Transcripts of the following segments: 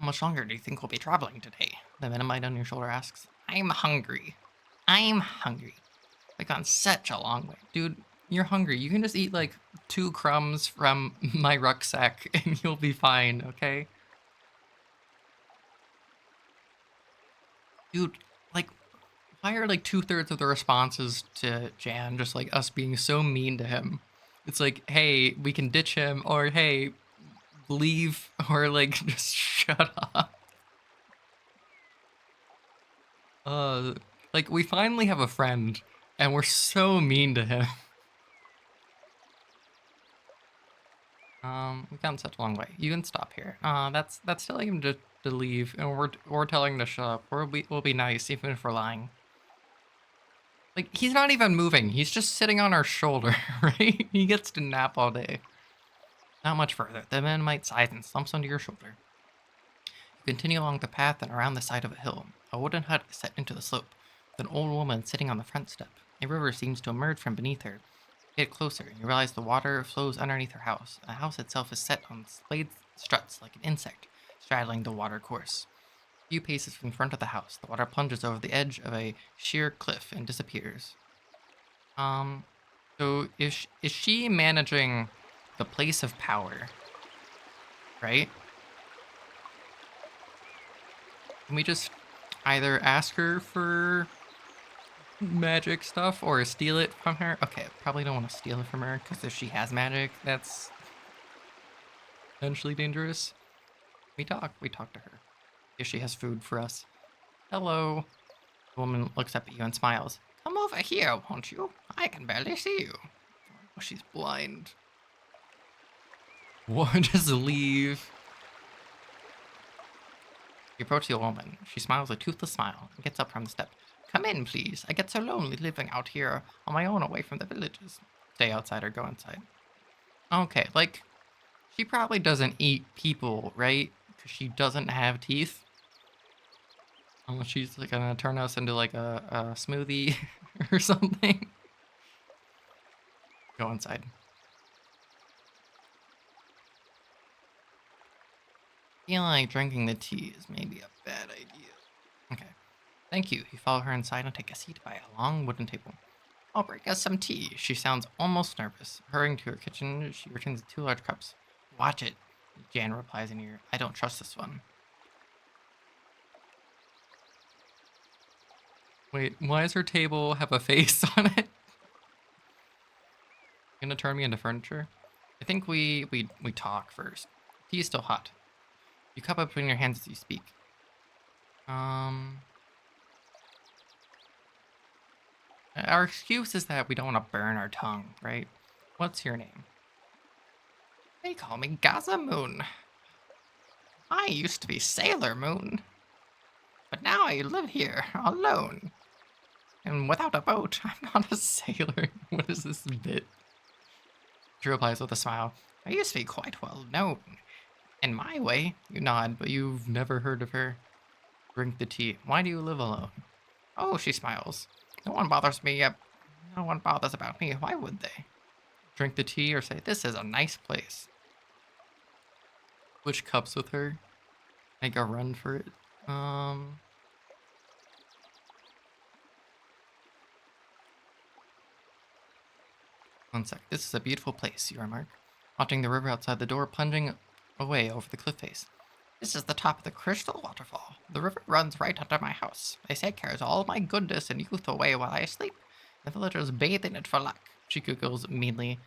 How much longer do you think we'll be traveling today? The Mennonite on your shoulder asks. I'm hungry. I'm hungry. We've gone such a long way. Dude, you're hungry. You can just eat like 2 crumbs from my rucksack and you'll be fine, okay? Dude, like, why are like 2/3 of the responses to Jan just like us being so mean to him? It's like, hey, we can ditch him, or hey, leave, or like just shut up. Uh, like we finally have a friend, and we're so mean to him. We've come such a long way. You can stop here. That's telling him to leave, and we're telling him to shut up. We'll be nice, even if we're lying. Like he's not even moving. He's just sitting on our shoulder, right? He gets to nap all day. Not much further. The man might sighs and slumps onto your shoulder. You continue along the path and around the side of a hill. A wooden hut is set into the slope, with an old woman sitting on the front step. A river seems to emerge from beneath her. You get closer, and you realize the water flows underneath her house. The house itself is set on splayed struts like an insect, straddling the water course. A few paces in front of the house, the water plunges over the edge of a sheer cliff and disappears. Um, so is she managing the place of power, right? Can we just either ask her for magic stuff or steal it from her? Okay, probably don't want to steal it from her because if she has magic, that's potentially dangerous. We talk to her. If she has food for us. Hello. The woman looks up at you and smiles. Come over here, won't you? I can barely see you. Oh, she's blind. What? Just leave. You approach the old woman. She smiles a toothless smile and gets up from the step. Come in, please. I get so lonely living out here on my own away from the villages. Stay outside or go inside. Okay, like, she probably doesn't eat people, right? Because she doesn't have teeth. Unless she's like gonna turn us into like a smoothie or something. Go inside. Feel like drinking the tea is maybe a bad idea. Okay. Thank you. You follow her inside and take a seat by a long wooden table. I'll break us some tea. She sounds almost nervous. Hurrying to her kitchen, she returns 2 large cups. Watch it. Jan replies in her ear. I don't trust this one. Wait, why does her table have a face on it? Gonna turn me into furniture? I think we talk first. Tea is still hot. You cup it between your hands as you speak. Our excuse is that we don't want to burn our tongue, right? What's your name? They call me Gaza Moon. I used to be Sailor Moon, but now I live here alone. And without a boat, I'm not a sailor. What is this bit? She replies with a smile. I used to be quite well known. In my way, you nod, but you've never heard of her. Drink the tea. Why do you live alone? Oh, she smiles. No one bothers me. No one bothers about me. Why would they? Drink the tea or say, this is a nice place. Switch cups with her. Make a run for it. One sec. This is a beautiful place, you remark, watching the river outside the door plunging away over the cliff face. This is the top of the crystal waterfall. The river runs right under my house. They say it carries all my goodness and youth away while I sleep. The villagers bathe in it for luck. She giggles meanly.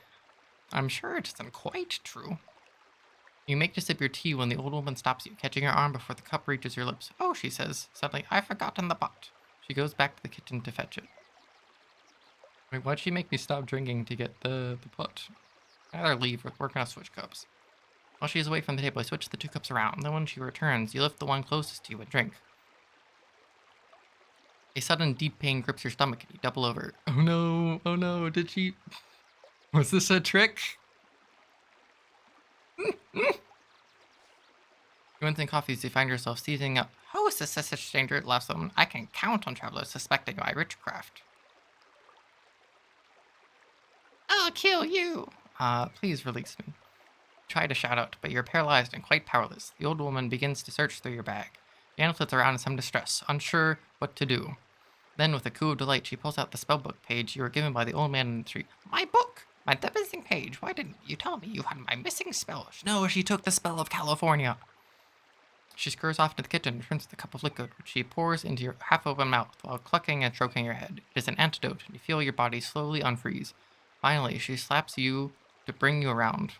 I'm sure it isn't quite true. You make to sip your tea when the old woman stops you, catching your arm before the cup reaches your lips. Oh, she says, suddenly, I've forgotten the pot. She goes back to the kitchen to fetch it. Wait, why'd she make me stop drinking to get the pot? Either leave or we're gonna switch cups. While she is away from the table, I switch the 2 cups around. Then when she returns, you lift the one closest to you and drink. A sudden deep pain grips your stomach and you double over. Oh no, did she... Was this a trick? You instant coffees, you find yourself seizing up. How is this such danger? Laughs someone. I can count on travelers suspecting my witchcraft. I'll kill you. Please release me. try to shout out, but you're paralyzed and quite powerless. The old woman begins to search through your bag. Jan flits around in some distress, unsure what to do. Then, with a coo of delight, she pulls out the spellbook page you were given by the old man in the tree. My book! My missing page. Why didn't you tell me you had my missing spell? No, she took the spell of California. She scurries off to the kitchen and turns to the cup of liquid, which she pours into your half-open mouth while clucking and stroking your head. It is an antidote, and you feel your body slowly unfreeze. Finally, she slaps you to bring you around.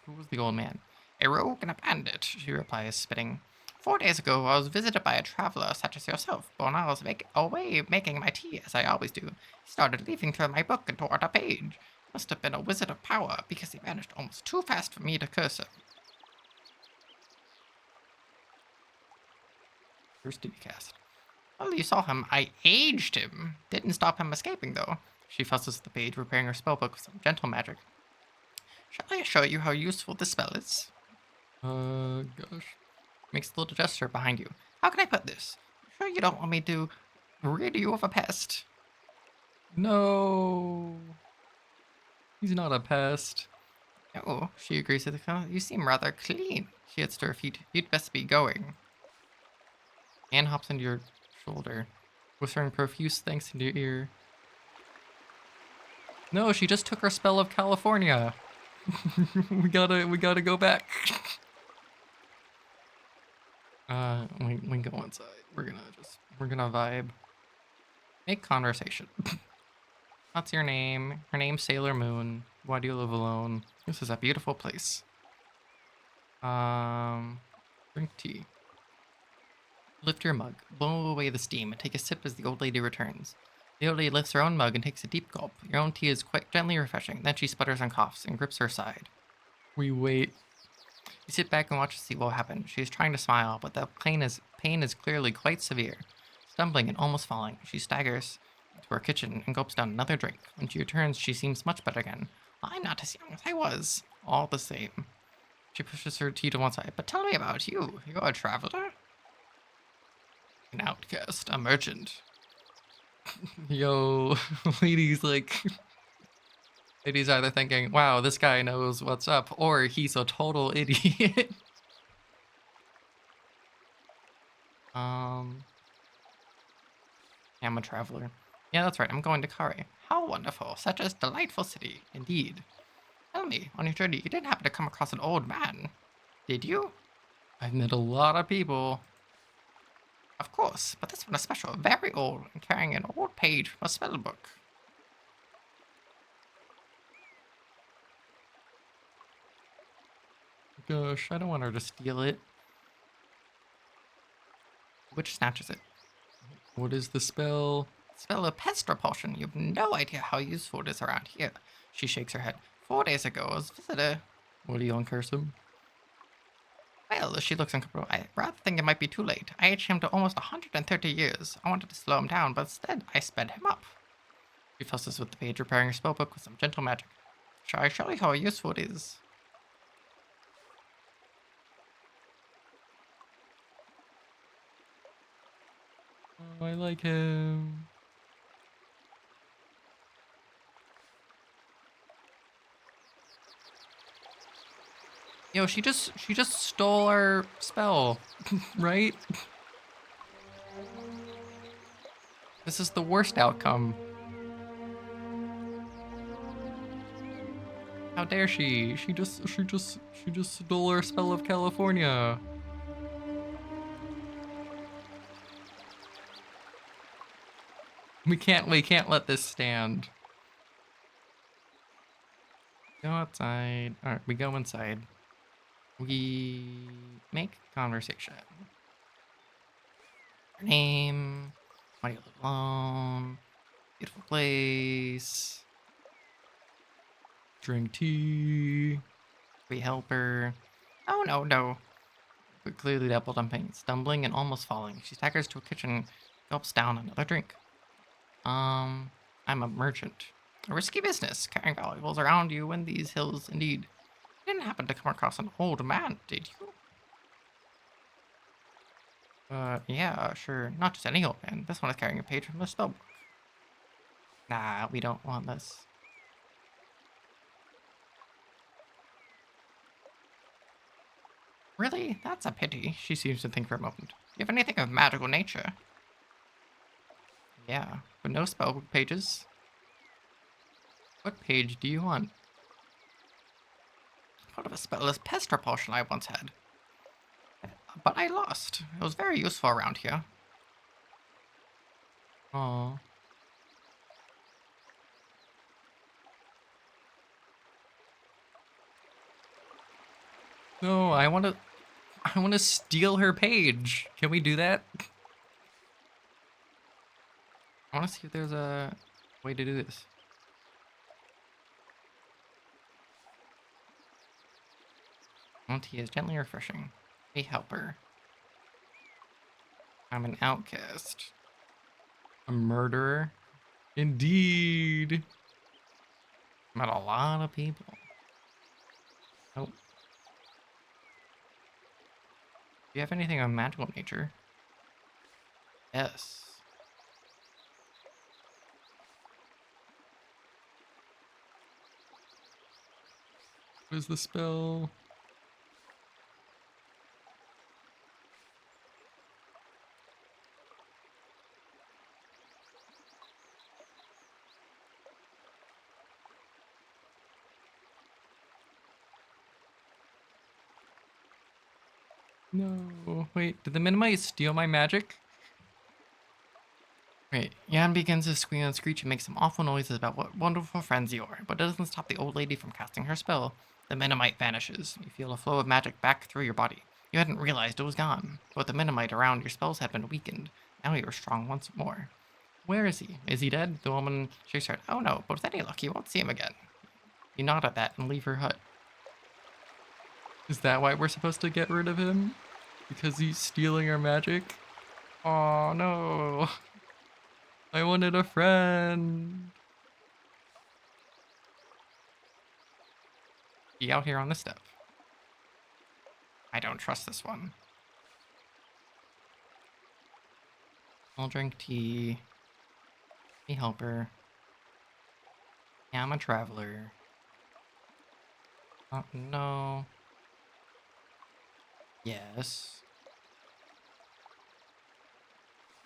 Who was the old man? A rogue and a bandit, she replies, spitting. 4 days ago, I was visited by a traveler such as yourself, but when I was away making my tea, as I always do, he started leafing through my book and tore out a page. Must have been a wizard of power, because he vanished almost too fast for me to curse him. Curse did you cast? Well, you saw him. I aged him. Didn't stop him escaping, though. She fusses the page, preparing her spellbook with some gentle magic. Shall I show you how useful this spell is? Gosh. Makes a little gesture behind you. How can I put this? Sure you don't want me to rid you of a pest? No. He's not a pest. Oh, she agrees with the You seem rather clean. She heads to her feet. You'd best be going. Anne hops into your shoulder, whispering profuse thanks into your ear. No, she just took her spell of California. we gotta go back. We go inside. We're gonna vibe. Make conversation. What's your name? Her name's Sailor Moon. Why do you live alone? This is a beautiful place. Drink tea. Lift your mug, blow away the steam, and take a sip as the old lady returns. The old lady lifts her own mug and takes a deep gulp. Your own tea is quite gently refreshing. Then she sputters and coughs and grips her side. We wait. You sit back and watch to see what will happen. She is trying to smile, but the pain is clearly quite severe. Stumbling and almost falling, she staggers to her kitchen and gulps down another drink. When she returns, she seems much better again. I'm not as young as I was. All the same. She pushes her tea to one side. But tell me about you. You're a traveler? An outcast. A merchant. Yo, ladies either thinking, wow, this guy knows what's up, or he's a total idiot. I'm a traveler. Yeah, that's right, I'm going to Kare. How wonderful, such a delightful city, indeed. Tell me, on your journey, you didn't happen to come across an old man, did you? I've met a lot of people. Of course, but this one is special, very old, and carrying an old page from a spell book. Gosh, I don't want her to steal it. Witch snatches it. What is the spell? Spell of pest repulsion. You have no idea how useful it is around here. She shakes her head. 4 days ago, I was a visitor. What do you uncurse him? Well, she looks uncomfortable. I rather think it might be too late. I aged him to almost 130 years. I wanted to slow him down, but instead I sped him up. She fusses with the page, repairing her spellbook with some gentle magic. Shall I show you how useful it is? Oh, I like him. Yo, she just stole our spell, right? This is the worst outcome. How dare she? She just stole our spell of California. We can't let this stand. Go outside. Alright, we go inside. We make conversation. Your name. Why do you live alone? Beautiful place. Drink tea. We help her. Oh, no. But clearly doubled on pain. Stumbling and almost falling. She staggers to a kitchen, gulps down another drink. I'm a merchant. A risky business, carrying valuables around you in these hills, indeed. You didn't happen to come across an old man, did you? Yeah, sure. Not just any old man. This one is carrying a page from the spellbook. Nah, we don't want this. Really? That's a pity, she seems to think for a moment. Do you have anything of magical nature? Yeah, but no spell pages. What page do you want? Part of a spellless pest repulsion I once had. But I lost. It was very useful around here. Oh. No, I wanna steal her page. Can we do that? I wanna see if there's a way to do this. Tea is gently refreshing. A helper. I'm an outcast. A murderer. Indeed. Met a lot of people. Oh. Do you have anything of magical nature? Yes. What is the spell? No. Wait, did the Minimites steal my magic? Wait, Jan begins to squeal and screech and make some awful noises about what wonderful friends you are, but it doesn't stop the old lady from casting her spell. The Minimite vanishes. You feel a flow of magic back through your body. You hadn't realized it was gone. With the Minimite around, your spells had been weakened. Now you are strong once more. Where is he? Is he dead? The woman shakes her head. Oh no, but with any luck, you won't see him again. You nod at that and leave her hut. Is that why we're supposed to get rid of him? Because he's stealing our magic? Oh no. I wanted a friend. He out here on the step. I don't trust this one. I'll drink tea. Me helper. Yeah, I'm a traveler. Oh, no. Yes.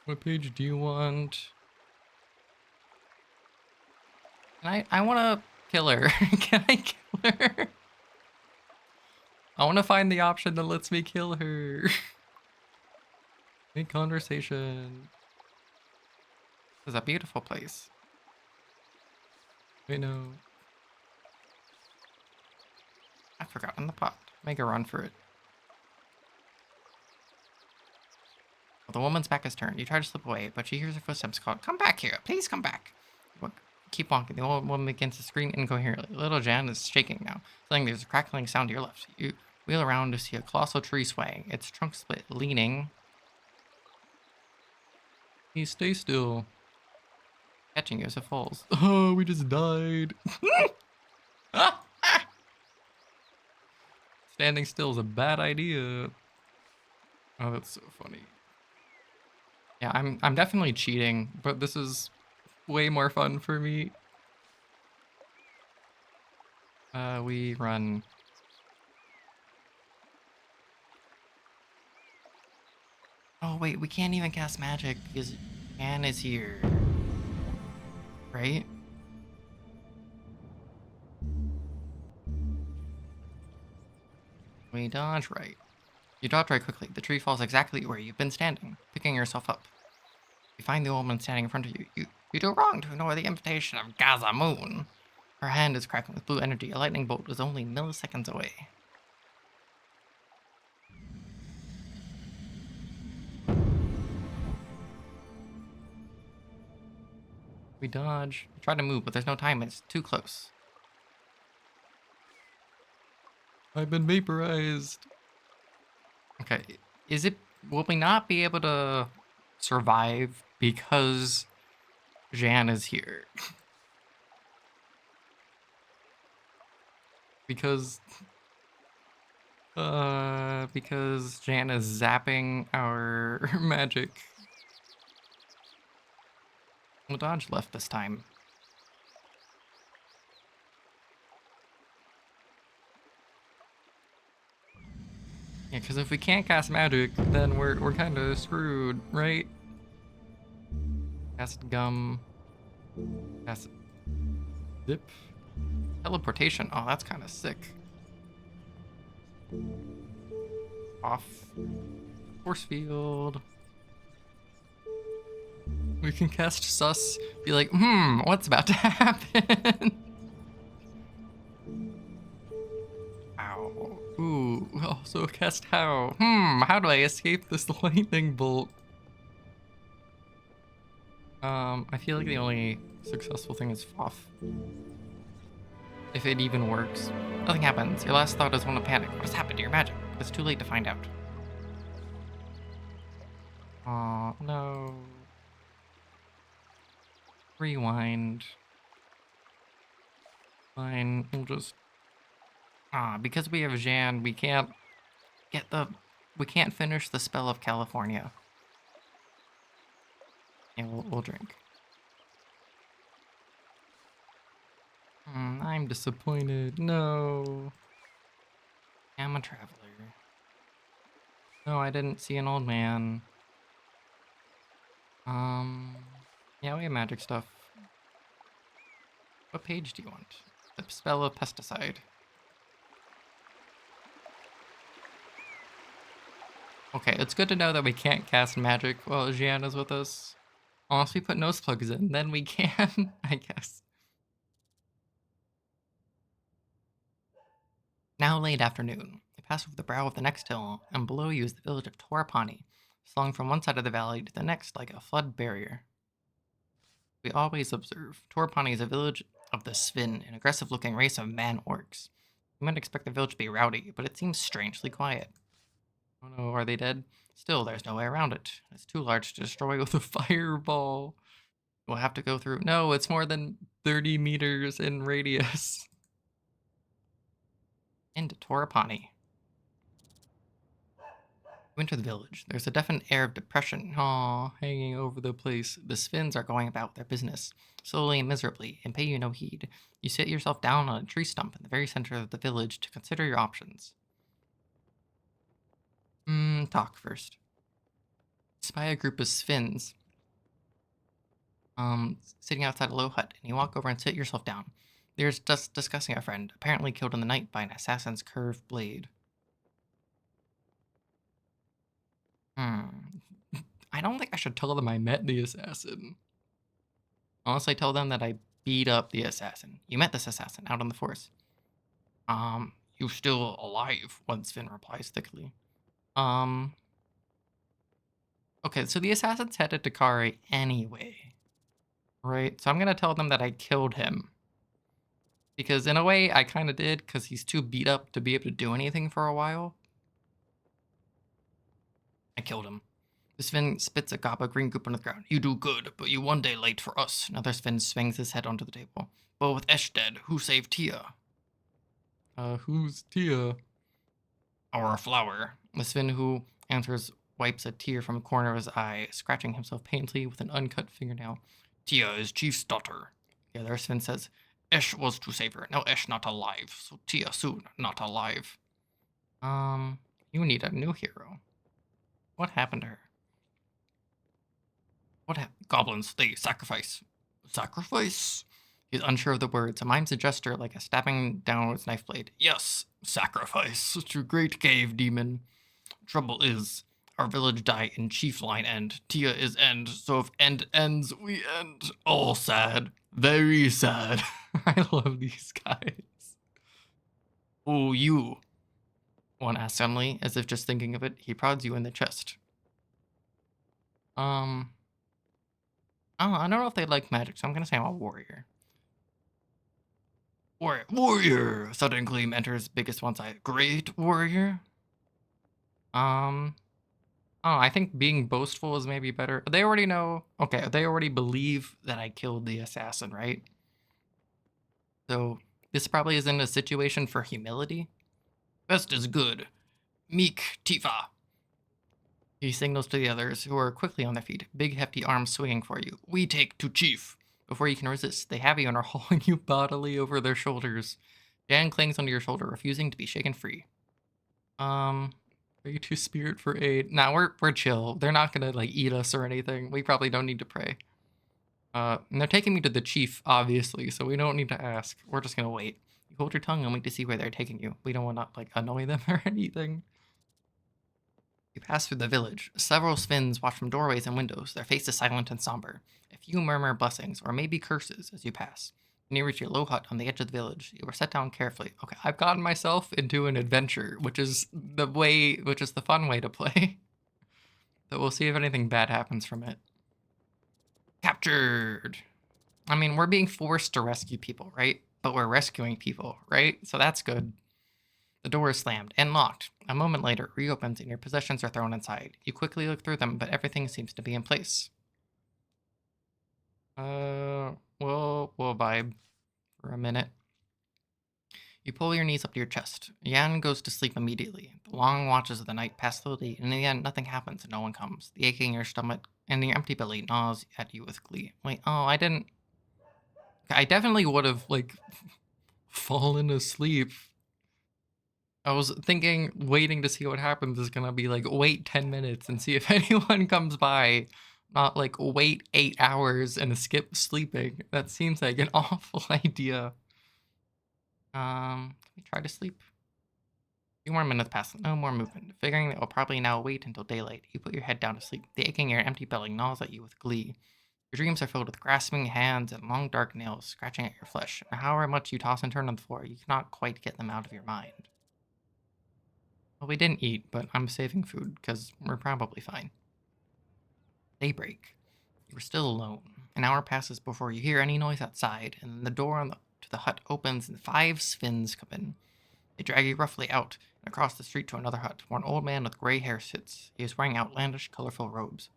What page do you want? I want to kill her. Can I kill her? I want to find the option that lets me kill her. Make conversation. This is a beautiful place. I know. I've forgotten the pot. Make a run for it. Well, the woman's back is turned. You try to slip away, but she hears her footsteps call, "Come back here! Please come back!" Keep walking. The old woman begins to scream incoherently. Little Jan is shaking now. Suddenly, there's a crackling sound to your left. You wheel around to see a colossal tree swaying, its trunk split, leaning. He stay still. Catching you as it falls. Oh, we just died. Standing still is a bad idea. Oh, that's so funny. Yeah, I'm definitely cheating, but this is way more fun for me. We run. Oh wait, we can't even cast magic because Anne is here. Right? We dodge right. You dodge right quickly. The tree falls exactly where you've been standing, picking yourself up. You find the old woman standing in front of you. You do wrong to ignore the invitation of Gaza Moon. Her hand is crackling with blue energy. A lightning bolt is only milliseconds away. We dodge. We try to move, but there's no time. It's too close. I've been vaporized. Okay. Will we not be able to survive because Jan is here? because Jan is zapping our magic. We'll dodge left this time. Yeah, because if we can't cast magic, then we're kind of screwed, right? Cast gum. Cast zip. Teleportation. Oh, that's kind of sick. Off. Force field. We can cast sus. Be like, what's about to happen? Ow. Ooh. Also cast how. How do I escape this lightning bolt? I feel like the only successful thing is Foff. If it even works. Nothing happens. Your last thought is one of panic. What has happened to your magic? It's too late to find out. Aw, no. Rewind. Fine, we'll just... because we have Jan, we can't we can't finish the spell of California. Yeah, we'll drink. I'm disappointed. No. I'm a traveler. No, I didn't see an old man. Yeah, we have magic stuff. What page do you want? The spell of pesticide. Okay, it's good to know that we can't cast magic while Gianna's with us. Unless we put nose plugs in, then we can, I guess. Now late afternoon. You pass over the brow of the next hill, and below you is the village of Torapani, slung from one side of the valley to the next like a flood barrier. We always observe. Torapani is a village of the Svin, an aggressive-looking race of man-orcs. You might expect the village to be rowdy, but it seems strangely quiet. Oh no, are they dead? Still, there's no way around it. It's too large to destroy with a fireball. We'll have to go through... No, it's more than 30 meters in radius. Into Torapani. You enter the village. There's a definite air of depression, hanging over the place. The Svins are going about their business, slowly and miserably, and pay you no heed. You sit yourself down on a tree stump in the very center of the village to consider your options. Talk first. Spy a group of Svins, sitting outside a low hut, and you walk over and sit yourself down. They're just discussing a friend, apparently killed in the night by an assassin's curved blade. I don't think I should tell them I met the assassin. Unless I tell them that I beat up the assassin. You met this assassin out in the forest. You still alive, one Sven replies thickly. Okay, so the assassin's headed to Kari anyway. Right? So I'm gonna tell them that I killed him. Because in a way, I kind of did, because he's too beat up to be able to do anything for a while. I killed him. The Sven spits a gob of green goop on the ground. You do good, but you one day late for us. Another Sven swings his head onto the table. But with Esh dead, who saved Tia? Who's Tia? Our flower. The Sven who answers wipes a tear from a corner of his eye, scratching himself painfully with an uncut fingernail. Tia is Chief's daughter. The other Sven says, Esh was to save her. Now Esh not alive, so Tia soon not alive. You need a new hero. What happened to her? Goblins, they sacrifice. Sacrifice? He's unsure of the words, and mimes a gesture like a stabbing down with his knife blade. Yes, sacrifice to great cave demon. Trouble is, our village die in chief line end. Tia is end, so if end ends, we end. All sad. Very sad. I love these guys. Oh, you. One asks suddenly, as if just thinking of it. He prods you in the chest. I don't know if they like magic, so I'm gonna say I'm a warrior. Warrior! Sudden Gleam enters biggest one side. Great warrior? I think being boastful is maybe better. They already know. Okay, they already believe that I killed the assassin, right? So this probably isn't a situation for humility. Best is good. Meek Tifa. He signals to the others, who are quickly on their feet, big hefty arms swinging for you. We take to Chief. Before you can resist, they have you and are hauling you bodily over their shoulders. Jan clings onto your shoulder, refusing to be shaken free. There's Pray to spirit for aid. Nah, we're chill. They're not gonna like eat us or anything. We probably don't need to pray. And they're taking me to the chief, obviously, so we don't need to ask. We're just gonna wait. You hold your tongue and wait to see where they're taking you. We don't want to like annoy them or anything. You pass through the village. Several Svins watch from doorways and windows, their faces silent and somber. A few murmur blessings, or maybe curses, as you pass. When you reach your low hut on the edge of the village, you are set down carefully. Okay, I've gotten myself into an adventure, which is the fun way to play. So we'll see if anything bad happens from it. Captured! I mean, we're being forced to rescue people, right? But we're rescuing people, right? So that's good. The door is slammed and locked. A moment later, it reopens and your possessions are thrown inside. You quickly look through them, but everything seems to be in place. We'll vibe for a minute. You pull your knees up to your chest. Yan goes to sleep immediately. The long watches of the night pass slowly, and in the end, nothing happens and no one comes. The aching in your stomach and your empty belly gnaws at you with glee. Wait, oh, I didn't... I definitely would have, like, fallen asleep. I was thinking waiting to see what happens is gonna be like, wait 10 minutes and see if anyone comes by. Not like wait 8 hours and skip sleeping. That seems like an awful idea. Can we try to sleep? A few more minutes pass, no more movement. Figuring that we'll probably now wait until daylight, you put your head down to sleep. The aching in your empty belly gnaws at you with glee. Your dreams are filled with grasping hands and long dark nails scratching at your flesh. And however much you toss and turn on the floor, you cannot quite get them out of your mind. Well, we didn't eat, but I'm saving food, because we're probably fine. Daybreak. You are still alone. An hour passes before you hear any noise outside, and then the door to the hut opens and 5 Svins come in. They drag you roughly out and across the street to another hut, where an old man with gray hair sits. He is wearing outlandish, colorful robes.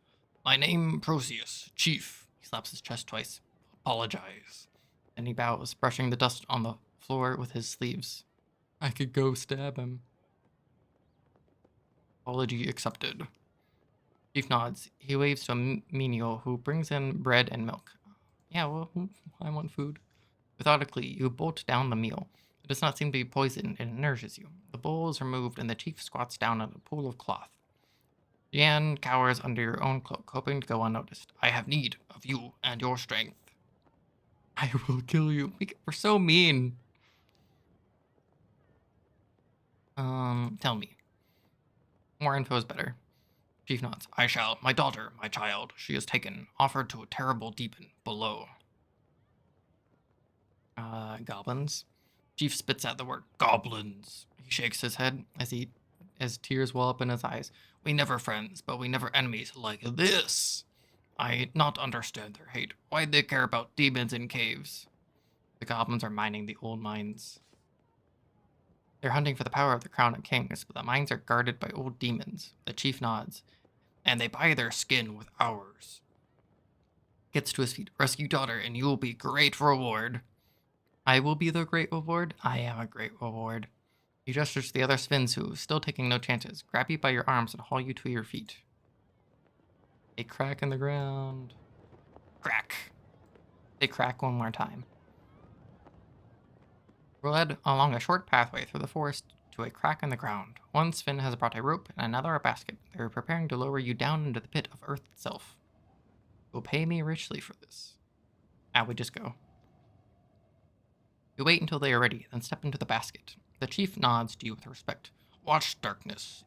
My name, Proceus, Chief. He slaps his chest twice. Apologize. And he bows, brushing the dust on the floor with his sleeves. I could go stab him. Apology accepted. Chief nods. He waves to a menial who brings in bread and milk. Yeah, well, I want food. Without a glee, you bolt down the meal. It does not seem to be poisoned and it nourishes you. The bowl is removed and the chief squats down in a pool of cloth. Yan cowers under your own cloak, hoping to go unnoticed. I have need of you and your strength. I will kill you. We're so mean. Tell me. More info is better. Chief nods. I shall. My daughter, my child, she is taken, offered to a terrible demon below. Goblins. Chief spits out the word goblins. He shakes his head as tears well up in his eyes. We never friends, but we never enemies like this. I not understand their hate. Why'd they care about demons in caves? The goblins are mining the old mines. They're hunting for the power of the crown of kings, but the mines are guarded by old demons. The chief nods. And they buy their skin with ours. Gets to his feet. Rescue daughter, and you will be great reward. I will be the great reward? I am a great reward. He gestures to the other Svins who, still taking no chances, grab you by your arms and haul you to your feet. A crack in the ground. Crack. They crack one more time. We're led along a short pathway through the forest to a crack in the ground. One Sven has brought a rope and another a basket. They are preparing to lower you down into the pit of earth itself. You'll pay me richly for this. We just go. You wait until they are ready, then step into the basket. The chief nods to you with respect. Watch darkness,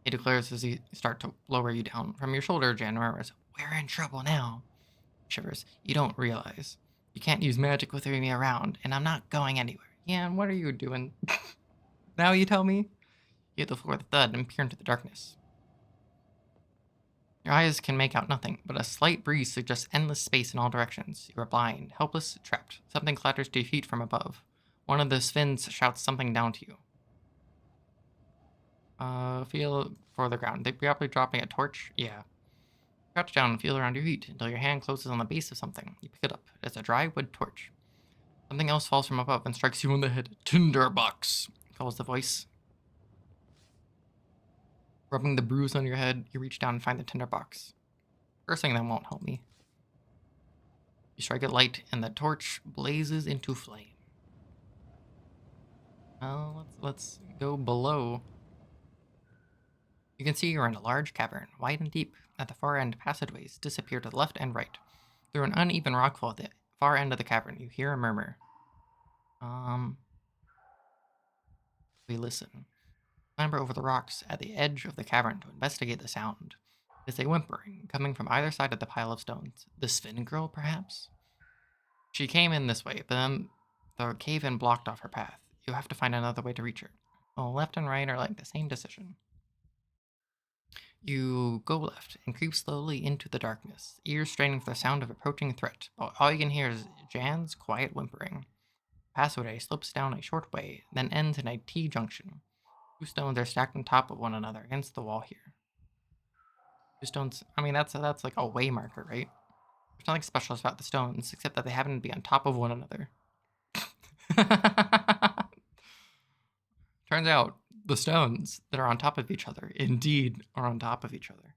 he declares as he starts to lower you down. From your shoulder, Jan murmurs, we're in trouble now. Shivers. You don't realize. You can't use magic with me around, and I'm not going anywhere. Jan, what are you doing? Now you tell me? You hit the floor with a thud and peer into the darkness. Your eyes can make out nothing, but a slight breeze suggests endless space in all directions. You are blind, helpless, trapped. Something clatters to your feet from above. One of the Svins shouts something down to you. Feel for the ground. They probably dropping a torch? Yeah. Crouch down and feel around your feet until your hand closes on the base of something. You pick it up. It's a dry wood torch. Something else falls from above and strikes you on the head. Tinderbox, calls the voice. Rubbing the bruise on your head, you reach down and find the tinderbox. Cursing them won't help me. You strike a light, and the torch blazes into flame. Let's go below. You can see you're in a large cavern, wide and deep. At the far end, passageways disappear to the left and right. Through an uneven rockfall at the far end of the cavern, you hear a murmur. We listen. Clamber over the rocks at the edge of the cavern to investigate the sound. It is a whimpering coming from either side of the pile of stones. The Sven girl, perhaps? She came in this way, but then the cave-in blocked off her path. You have to find another way to reach her. Well, left and right are like the same decision. You go left and creep slowly into the darkness, ears straining for the sound of approaching threat. All you can hear is Jan's quiet whimpering. Passageway slopes down a short way, then ends in a T-junction. Two stones are stacked on top of one another against the wall here. Two stones, I mean, that's like a way marker, right? There's nothing special about the stones, except that they happen to be on top of one another. Turns out, the stones that are on top of each other indeed are on top of each other.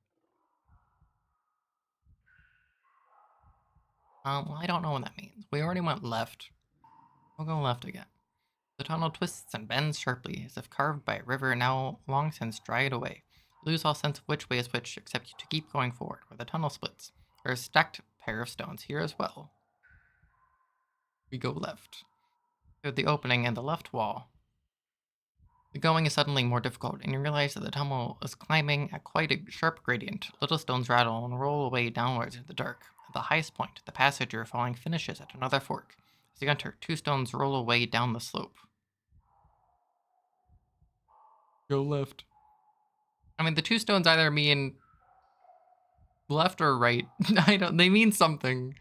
Well, I don't know what that means. We already went left. We'll go left again. The tunnel twists and bends sharply, as if carved by a river now long since dried away. You lose all sense of which way is which, except to keep going forward, where the tunnel splits. There is a stacked pair of stones here as well. We go left. Through the opening in the left wall. The going is suddenly more difficult, and you realize that the tunnel is climbing at quite a sharp gradient. Little stones rattle and roll away downwards into the dark. At the highest point, the passage you're following finishes at another fork. As you enter, two stones roll away down the slope. Go left. I mean, the two stones either mean left or right. They mean something.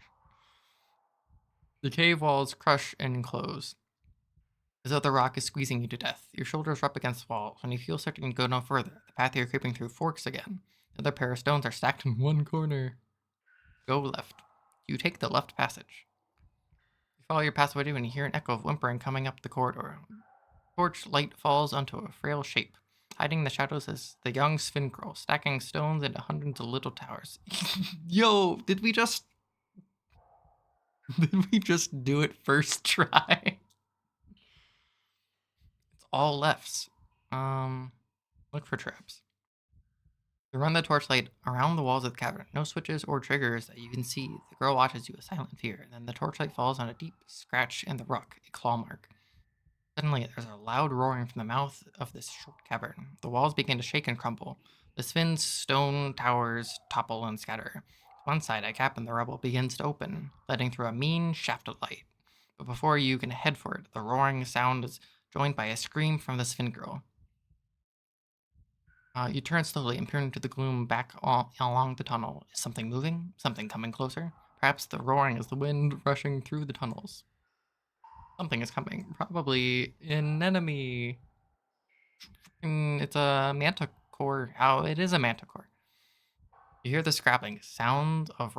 The cave walls crush and close, as though the rock is squeezing you to death. Your shoulders rub against the walls. When you feel certain you can go no further, the path you're creeping through forks again. The other pair of stones are stacked in one corner. Go left. You take the left passage. You follow your pathway and you hear an echo of whimpering coming up the corridor. Torch light falls onto a frail shape. Hiding in the shadows is the young Sven girl, stacking stones into hundreds of little towers. Yo, did we just do it first try? It's all lefts. Look for traps. You run the torchlight around the walls of the cavern. No switches or triggers that you can see. The girl watches you with silent fear. Then the torchlight falls on a deep scratch in the rock, a claw mark. Suddenly, there's a loud roaring from the mouth of this short cavern. The walls begin to shake and crumble. The Sven's stone towers topple and scatter. To one side, a gap in the rubble begins to open, letting through a mean shaft of light. But before you can head for it, the roaring sound is joined by a scream from the Sven girl. You turn slowly and peer into the gloom back along the tunnel. Is something moving? Something coming closer? Perhaps the roaring is the wind rushing through the tunnels. Something is coming. Probably an enemy. It's a manticore. Oh, it is a manticore. You hear the scrapping sound of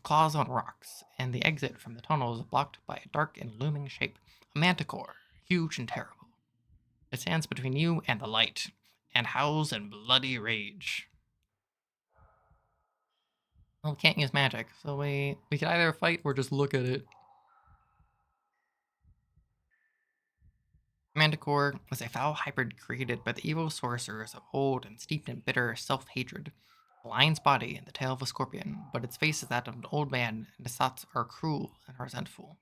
claws on rocks, and the exit from the tunnel is blocked by a dark and looming shape. A manticore, huge and terrible. It stands between you and the light, and howls in bloody rage. Well, we can't use magic, so we can either fight or just look at it. Manticore was a foul hybrid created by the evil sorcerers of old and steeped in bitter self-hatred. The lion's body and the tail of a scorpion, but its face is that of an old man, and its thoughts are cruel and resentful.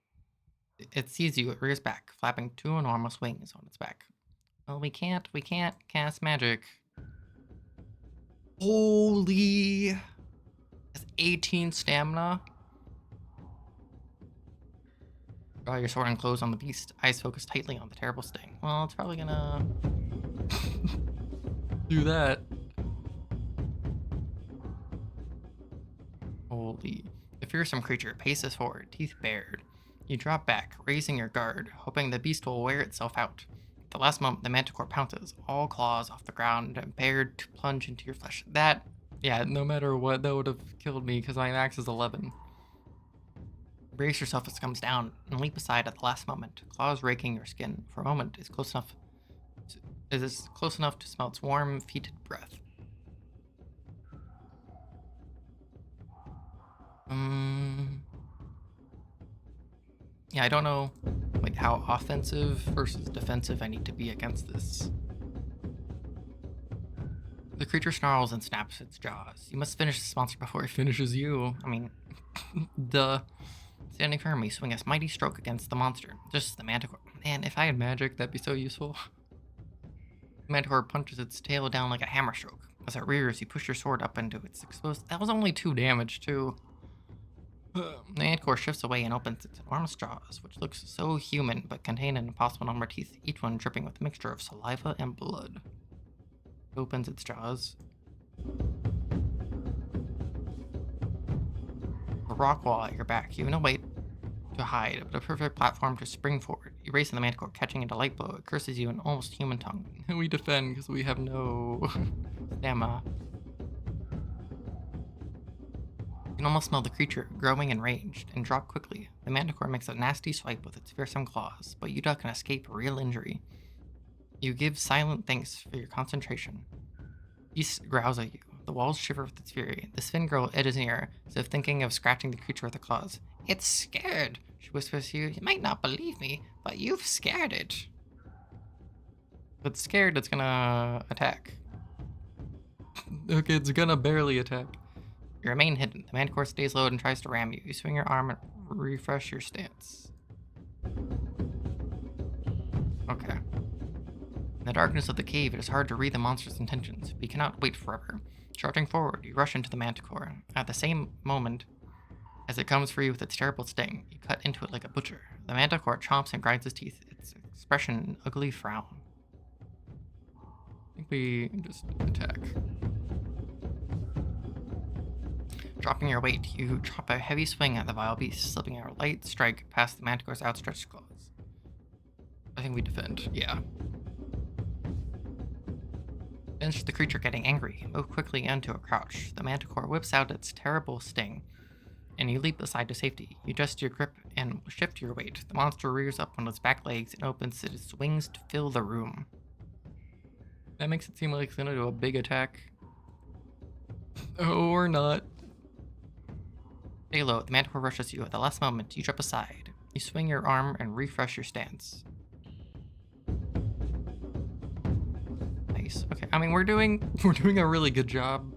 It sees you, it rears back, flapping two enormous wings on its back. Well, we can't cast magic. Holy! That's 18 stamina. Draw your sword and close on the beast, eyes focused tightly on the terrible sting. Well, it's probably gonna do that. Holy. The fearsome creature paces forward, teeth bared. You drop back, raising your guard, hoping the beast will wear itself out. At the last moment, the manticore pounces, all claws off the ground, and bared to plunge into your flesh. Yeah, no matter what, that would have killed me because my max is 11. Brace yourself as it comes down and leap aside at the last moment, claws raking your skin. For a moment, it's close enough to smell its warm, fetid breath. Yeah, I don't know like how offensive versus defensive I need to be against this. The creature snarls and snaps its jaws. You must finish this monster before it finishes you. I mean, duh. Standing firm, you swing a mighty stroke against the monster, just as the manticore. Man, if I had magic, that'd be so useful. The manticore punches its tail down like a hammer stroke. As it rears, you push your sword up into its exposed. That was only 2 damage, too. The manticore shifts away and opens its enormous jaws, which looks so human but contain an impossible number of teeth, each one dripping with a mixture of saliva and blood. It opens its jaws. A rock wall at your back. You have no way to hide, but a perfect platform to spring forward. You race in the manticore, catching a light blow. It curses you in almost human tongue. We defend because we have no stamina. You can almost smell the creature, growing enraged, and drop quickly. The manticore makes a nasty swipe with its fearsome claws, but you duck and escape real injury. You give silent thanks for your concentration. Beast growls at you. The walls shiver with its fury. The Sphin girl edges near, as if thinking of scratching the creature with her claws. It's scared, she whispers to you. You might not believe me, but you've scared it. If it's scared, it's gonna attack. Okay, it's gonna barely attack. You remain hidden. The manticore stays low and tries to ram you. You swing your arm and refresh your stance. Okay. In the darkness of the cave, it is hard to read the monster's intentions, but you cannot wait forever. Charging forward, you rush into the manticore. At the same moment, as it comes for you with its terrible sting, you cut into it like a butcher. The manticore chomps and grinds its teeth, its expression an ugly frown. I think we just attack. Dropping your weight, you drop a heavy swing at the vile beast, slipping a light strike past the manticore's outstretched claws. I think we defend, yeah. Finish the creature getting angry. Move quickly into a crouch. The manticore whips out its terrible sting, and you leap aside to safety. You adjust your grip and shift your weight. The monster rears up on its back legs and opens its wings to fill the room. That makes it seem like it's gonna do a big attack. Oh, or not. Stay low. The manticore rushes you. At the last moment, you drop aside. You swing your arm and refresh your stance. Nice. Okay, I mean we're doing a really good job.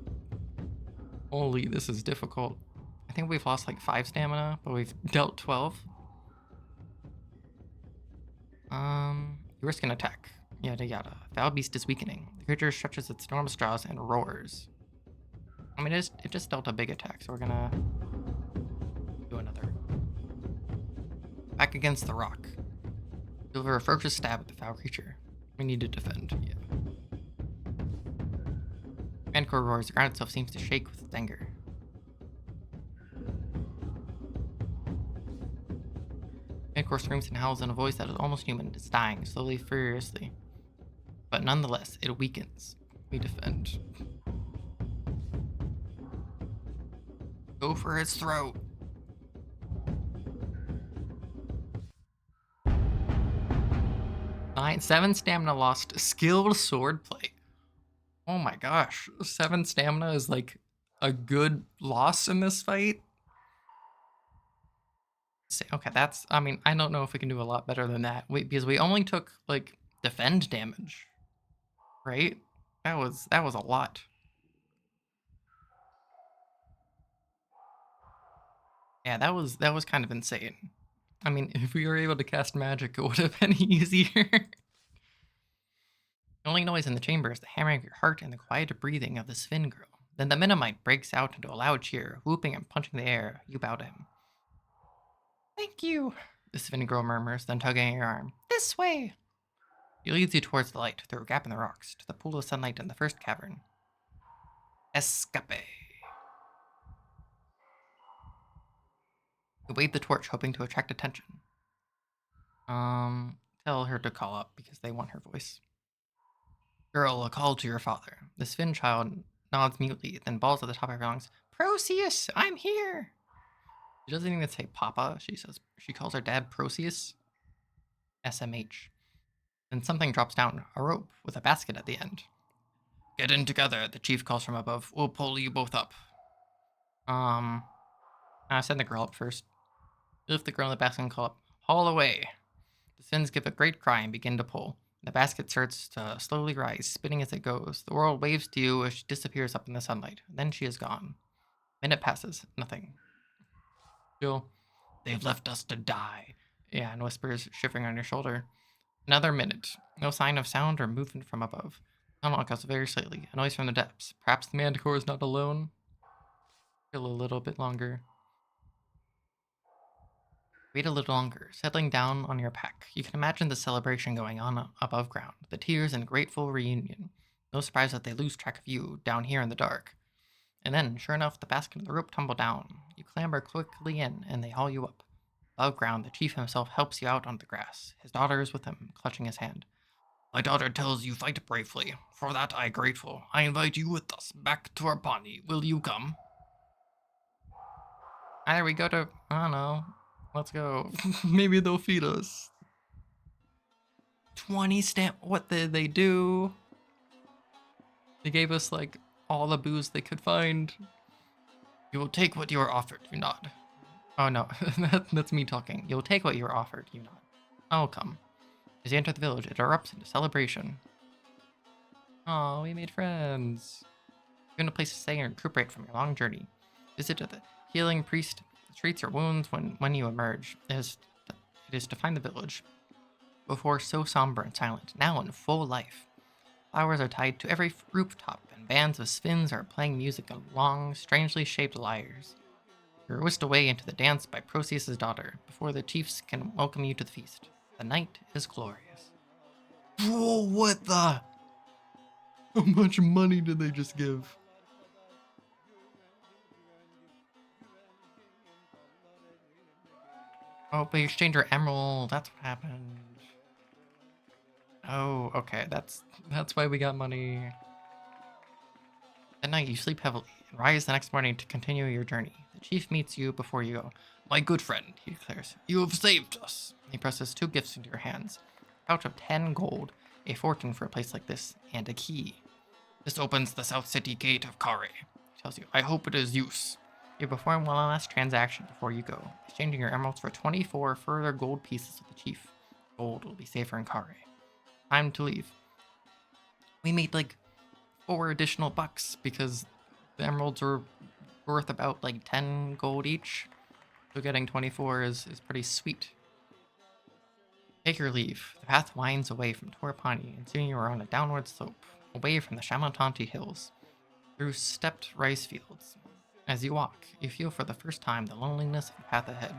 Holy, this is difficult. I think we've lost like 5 stamina, but we've dealt 12. You risk an attack. Yada yada. Foul beast is weakening. The creature stretches its enormous jaws and roars. I mean, it just dealt a big attack, so we're gonna do another. Back against the rock. Deliver a ferocious stab at the foul creature. We need to defend, yeah. Manticore roars. The ground itself seems to shake with its anger. Manticore screams and howls in a voice that is almost human. It's dying, slowly, furiously. But nonetheless, it weakens. We defend. Go for its throat. Seven stamina lost. Skilled swordplay. Oh my gosh. 7 stamina is like a good loss in this fight. Okay, that's, I mean, I don't know if we can do a lot better than that. Because we only took like defend damage, right? That was a lot. Yeah, that was kind of insane. I mean, if we were able to cast magic, it would have been easier. The only noise in the chamber is the hammering of your heart and the quiet breathing of the Sphin girl. Then the Minimite breaks out into a loud cheer, whooping and punching the air. You bow to him. Thank you, the Sphin girl murmurs, then tugging at your arm. This way! He leads you towards the light, through a gap in the rocks, to the pool of sunlight in the first cavern. Escape. You wave the torch, hoping to attract attention. Tell her to call up, because they want her voice. Girl, a call to your father. The Sphin child nods mutely, then bawls at the top of her lungs. Proceus, I'm here! She doesn't even say Papa. She calls her dad Proceus. SMH. Then something drops down, a rope with a basket at the end. Get in together, the chief calls from above. We'll pull you both up. Send the girl up first. You lift the girl in the basket and call up. Haul away. The Spins give a great cry and begin to pull. The basket starts to slowly rise, spinning as it goes. The world waves to you as she disappears up in the sunlight. Then she is gone. Minute passes. Nothing. Jill, they've left us to die. Yeah, and whispers, shivering on your shoulder. Another minute. No sign of sound or movement from above. Tunnel echoes very slightly. A noise from the depths. Perhaps the manticore is not alone. Still a little bit longer. Wait a little longer, settling down on your pack. You can imagine the celebration going on above ground, the tears and grateful reunion. No surprise that they lose track of you down here in the dark. And then, sure enough, the basket and the rope tumble down. You clamber quickly in, and they haul you up. Above ground, the chief himself helps you out on the grass. His daughter is with him, clutching his hand. My daughter tells you fight bravely. For that I grateful. I invite you with us back to our pony. Will you come? Either we go to, I don't know, let's go. Maybe they'll feed us. 20 stamp, what did they do? They gave us like all the booze they could find. You will take what you are offered, you nod. Oh no, that's me talking. You'll take what you are offered, you nod. I'll come. As you enter the village, it erupts into celebration. Oh, we made friends. Given a place to stay and recuperate from your long journey. Visit the healing priest treats your wounds when you emerge. It is to find the village. Before so somber and silent, now in full life. Flowers are tied to every rooftop, and bands of spins are playing music on long, strangely shaped lyres. You're whisked away into the dance by Proceus' daughter, before the chiefs can welcome you to the feast. The night is glorious. Whoa, what the? How much money did they just give? Oh, we exchanged our emerald. That's what happened. Oh, okay. That's why we got money. At night, you sleep heavily and rise the next morning to continue your journey. The chief meets you before you go. My good friend, he declares, you have saved us. He presses 2 gifts into your hands. A pouch of 10 gold, a fortune for a place like this, and a key. This opens the South City gate of Kare. He tells you, I hope it is use. You perform one last transaction before you go, exchanging your emeralds for 24 further gold pieces with the chief. Gold will be safer in Kare. Time to leave. We made like 4 additional bucks because the emeralds are worth about like 10 gold each. So getting 24 is pretty sweet. Take your leave. The path winds away from Torpani, and soon you are on a downward slope, away from the Shamantanti hills, through stepped rice fields. As you walk, you feel for the first time the loneliness of the path ahead.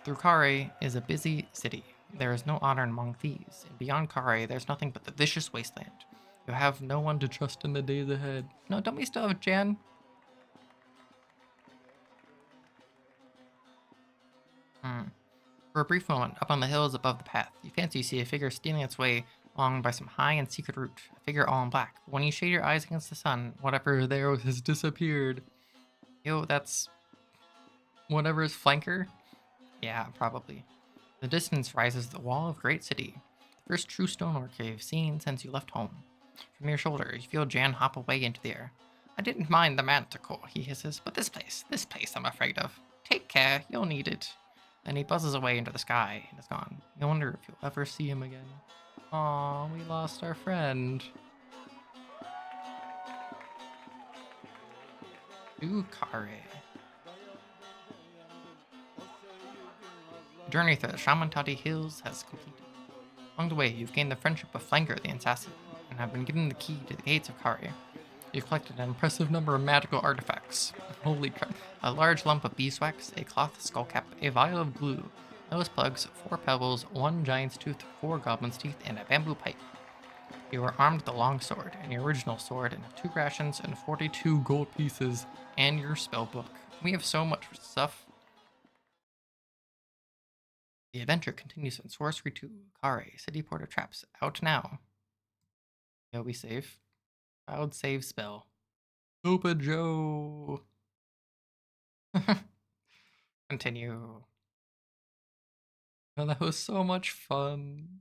Through Kare is a busy city. There is no honor among thieves, and beyond Kare there's nothing but the vicious wasteland. You have no one to trust in the days ahead. No, don't we still have Jan? For a brief moment, up on the hills above the path, you fancy you see a figure stealing its way along by some high and secret route, a figure all in black. But when you shade your eyes against the sun, whatever there has disappeared. Yo, that's whatever is flanker? Yeah, probably. In the distance rises the wall of Great City, the first true stonework you've seen since you left home. From your shoulder, you feel Jan hop away into the air. I didn't mind the manticore, he hisses, but this place I'm afraid of. Take care, you'll need it. Then he buzzes away into the sky and is gone. You wonder if you'll ever see him again. Aw, we lost our friend. Ukare. The journey through the Shamantati Hills has completed. Along the way, you've gained the friendship of Flanker the Assassin, and have been given the key to the gates of Kare. You've collected an impressive number of magical artifacts. Holy crap. A large lump of beeswax, a cloth skullcap, a vial of glue, nose plugs, 4 pebbles, 1 giant's tooth, 4 goblin's teeth, and a bamboo pipe. You are armed with a long sword, an original sword, and have 2 rations and 42 gold pieces, and your spell book. We have so much stuff. The adventure continues in Sorcery 2, Kare, City Porter Traps, out now. Yo, we save. Cloud save spell. Opa Joe. Continue. Oh, that was so much fun.